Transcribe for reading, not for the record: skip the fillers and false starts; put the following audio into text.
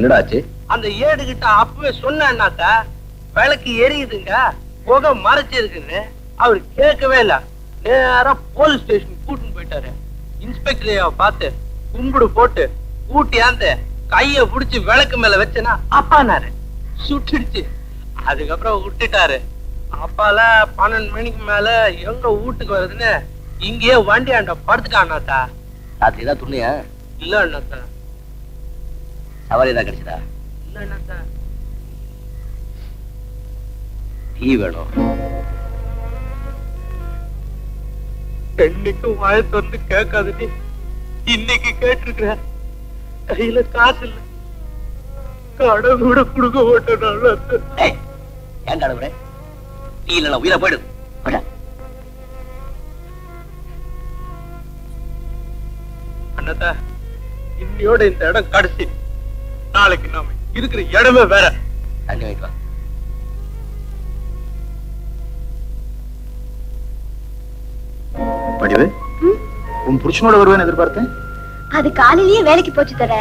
என்னடாச்சு? அந்த ஏடு கிட்ட அப்பவே சொன்னாக்கா விளக்கு எரியுதுங்க, புகை மறைச்சிருக்குன்னு. அவரு கேட்கவே இல்ல, நேரா போலீஸ் ஸ்டேஷன் கூட்டின்னு போயிட்டாரு. இன்ஸ்பெக்டர் பார்த்து கும்பிடு போட்டு கூட்டியாந்து கைய புடிச்சு விளக்கு மேல வச்சனா அப்பானாரு, சுட்டுடுச்சு. அதுக்கப்புறம் விட்டுட்டாரு. அப்பால 12 மணிக்கு மேல எங்க வீட்டுக்கு வருதுன்னு இங்கேயே வண்டி ஆண்ட படுத்துட்டான்னாக்கா. ராத்திரி தான் துணியா? இல்ல அண்ணாக்கா. சவாரி தான் கிடைச்சதா? இல்ல அண்ணாக்கா. டீ வேணும். என்னைக்கும் வாயத்து வந்து கேட்காது, இன்னைக்கு கேட்டிருக்கிற. கையில காசு இல்ல, கடை கூட கொடுக்க மாட்டேன். ஏன் கடவுளே, டீ இல்ல உயிரை போயிடுது. அண்ணாத்தா, இன்னையோட இந்த இடம் கடைசி. நாளைக்கு நாம இருக்கிற இடமே வேற. தண்ணி வாங்கிட்டு வா. வடிவு, உன் புருஷனோட வருவேன்னு எதிர்பார்த்தேன். அது காலையிலேயே வேலைக்கு போச்சு தர.